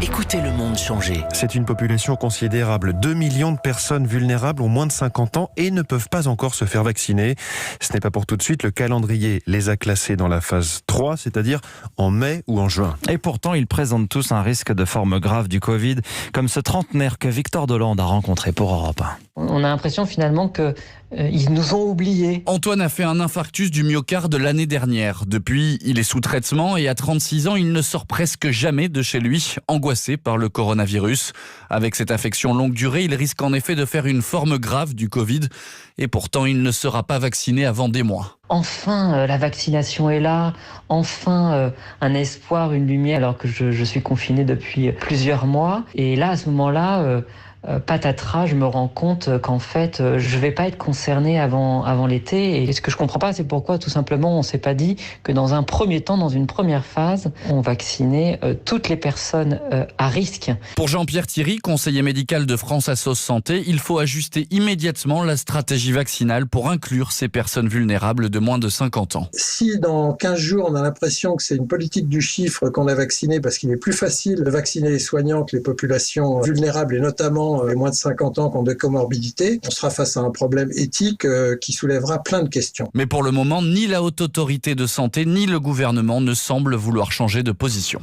Écoutez le monde changer. C'est une population considérable. 2 millions de personnes vulnérables ont moins de 50 ans et ne peuvent pas encore se faire vacciner. Ce n'est pas pour tout de suite. Le calendrier les a classés dans la phase 3, c'est-à-dire en mai ou en juin. Et pourtant, ils présentent tous un risque de forme grave du Covid, comme ce trentenaire que Victor Delande a rencontré pour Europe 1. On a l'impression finalement que ils nous ont oubliés. Antoine a fait un infarctus du myocarde l'année dernière. Depuis, il est sous traitement et à 36 ans, il ne sort presque jamais de chez lui, angoissé par le coronavirus. Avec cette infection longue durée, il risque en effet de faire une forme grave du Covid. Et pourtant, il ne sera pas vacciné avant des mois. Enfin, la vaccination est là. Enfin, un espoir, une lumière, alors que je suis confiné depuis plusieurs mois. Et là, à ce moment-là, patatras, je me rends compte qu'en fait, je vais pas être concerné avant l'été. Et ce que je comprends pas, c'est pourquoi tout simplement on s'est pas dit que dans un premier temps, dans une première phase, on vaccinait toutes les personnes à risque. Pour Jean-Pierre Thierry, conseiller médical de France Assos Santé, il faut ajuster immédiatement la stratégie vaccinale pour inclure ces personnes vulnérables de moins de 50 ans. Si dans 15 jours, on a l'impression que c'est une politique du chiffre qu'on a vacciné parce qu'il est plus facile de vacciner les soignants que les populations vulnérables et notamment les moins de 50 ans qui ont des comorbidités, on sera face à un problème éthique qui soulèvera plein de questions. Mais pour le moment, ni la Haute Autorité de Santé ni le gouvernement ne semblent vouloir changer de position.